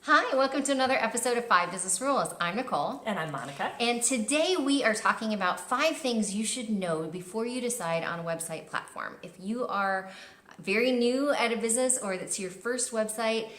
Hi, welcome to another episode of 5 Business Rules. I'm Nicole. And I'm Monica. And today we are talking about 5 things you should know before you decide on a website platform. If you are very new at a business or it's your first website,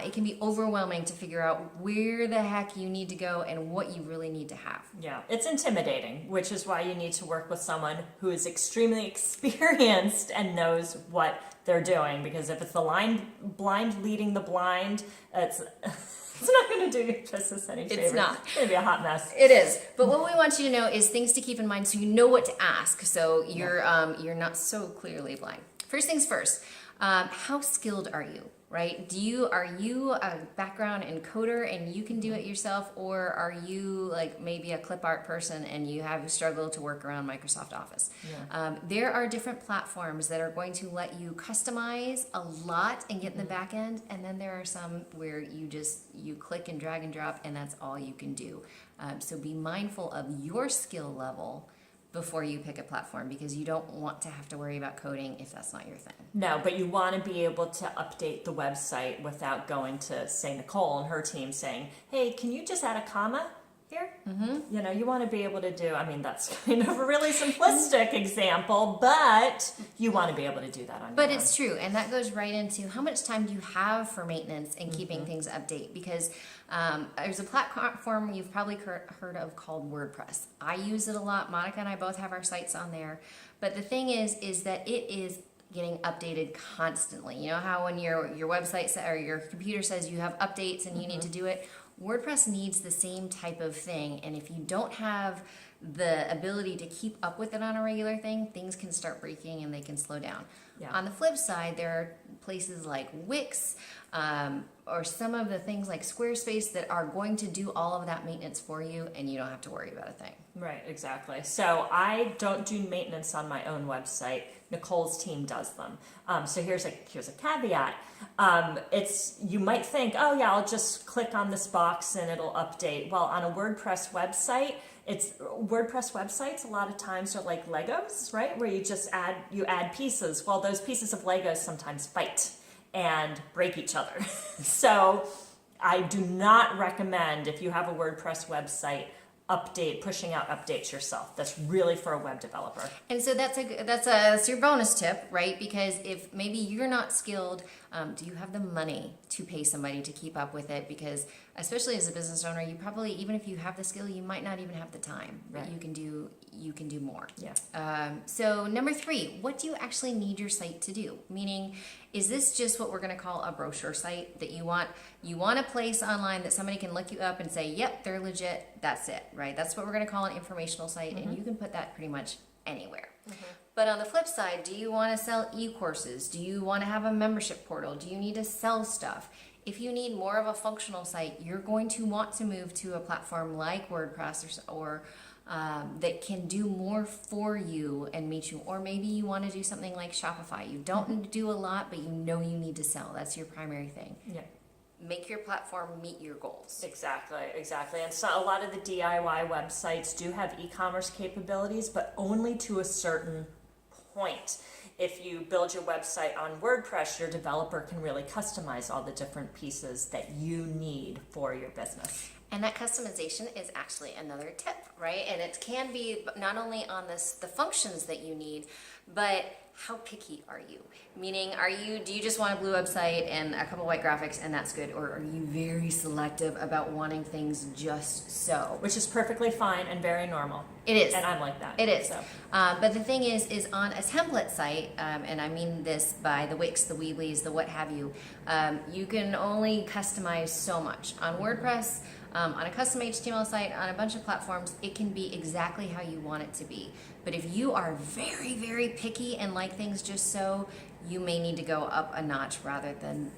it can be overwhelming to figure out where the heck you need to go and what you really need to have. Yeah, it's intimidating, which is why you need to work with someone who is extremely experienced and knows what they're doing. Because if it's the blind leading the blind, it's not going to do your business any favors. It's not. It's going to be a hot mess. It is. But what we want you to know is things to keep in mind so you know what to ask. So you're not so clearly blind. First things first, how skilled are you, right? Are you a background encoder and you can do it yourself, or are you like maybe a clip art person and you have struggled to work around Microsoft Office? Yeah. There are different platforms that are going to let you customize a lot and get in the back end, and then there are some where you click and drag and drop and that's all you can do. So be mindful of your skill level before you pick a platform, because you don't want to have to worry about coding if that's not your thing. No, but you want to be able to update the website without going to, say, Nicole and her team saying, hey, can you just add a comma here? Mm-hmm. You know, you want to be able to do, I mean, that's kind of a really simplistic example, but you want to be able to do that on your own. But it's true, and that goes right into how much time do you have for maintenance and keeping things update, because there's a platform you've probably heard of called WordPress. I use it a lot. Monica and I both have our sites on there. But the thing is that it is getting updated constantly. You know how when your website or your computer says you have updates and you need to do it? WordPress needs the same type of thing, and if you don't have the ability to keep up with it on a regular thing, things can start breaking and they can slow down. Yeah. On the flip side, there are places like Wix or some of the things like Squarespace that are going to do all of that maintenance for you, and you don't have to worry about a thing. Right, exactly. So I don't do maintenance on my own website. Nicole's team does them. So here's a caveat. You might think, oh yeah, I'll just click on this box and it'll update. Well, on a WordPress website, WordPress websites a lot of times are like Legos, right? Where you add pieces. Well, those pieces of Legos sometimes fight and break each other. So I do not recommend, if you have a WordPress website, pushing out updates yourself. That's really for a web developer. And so that's your bonus tip, right? Because if maybe you're not skilled, do you have the money to pay somebody to keep up with it? Because especially as a business owner, you probably, even if you have the skill, you might not even have the time. But right. You can do more. Yeah. So number 3, what do you actually need your site to do? Meaning, is this just what we're going to call a brochure site that you want a place online that somebody can look you up and say, yep, they're legit, that's it, right? That's what we're going to call an informational site, and you can put that pretty much anywhere. But on the flip side, do you want to sell e-courses? Do you want to have a membership portal? Do you need to sell stuff? If you need more of a functional site, you're going to want to move to a platform like WordPress or that can do more for you and meet you. Or maybe you want to do something like Shopify. You don't need to do a lot, but you know you need to sell. That's your primary thing. Yeah. Make your platform meet your goals. Exactly. And so a lot of the DIY websites do have e-commerce capabilities, but only to a certain point. If you build your website on WordPress, your developer can really customize all the different pieces that you need for your business. And that customization is actually another tip, right? And it can be not only on the functions that you need, but how picky are you? Meaning, do you just want a blue website and a couple white graphics and that's good? Or are you very selective about wanting things just so? Which is perfectly fine and very normal. It is. And I'm like that. It is. So. But the thing is on a template site, and I mean this by the Wix, the Weebly's, the what have you, you can only customize so much. On WordPress, on a custom HTML site, on a bunch of platforms, it can be exactly how you want it to be. But if you are very, very picky and like things just so, you may need to go up a notch rather than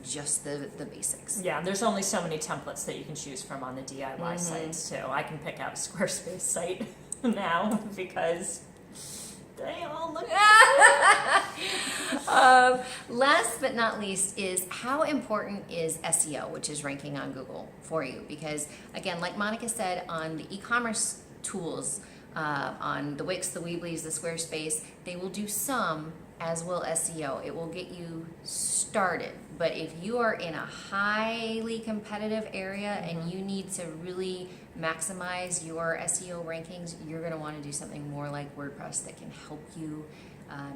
just the basics. Yeah, there's only so many templates that you can choose from on the DIY sites too. I can pick out a Squarespace site now because they all look Last but not least is how important is SEO, which is ranking on Google for you? Because again, like Monica said, on the e-commerce tools, on the Wix, the Weebly's, the Squarespace, they will do some, as will SEO. It will get you started. But if you are in a highly competitive area and you need to really maximize your SEO rankings, you're going to want to do something more like WordPress that can help you,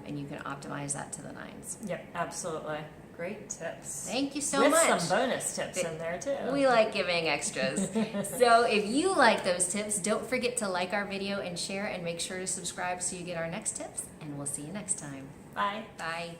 and you can optimize that to the nines. Yep, absolutely. Great tips. Thank you so With much. some bonus tips in there too. We like giving extras. So if you like those tips, don't forget to like our video and share, and make sure to subscribe so you get our next tips, and we'll see you next time. Bye. Bye.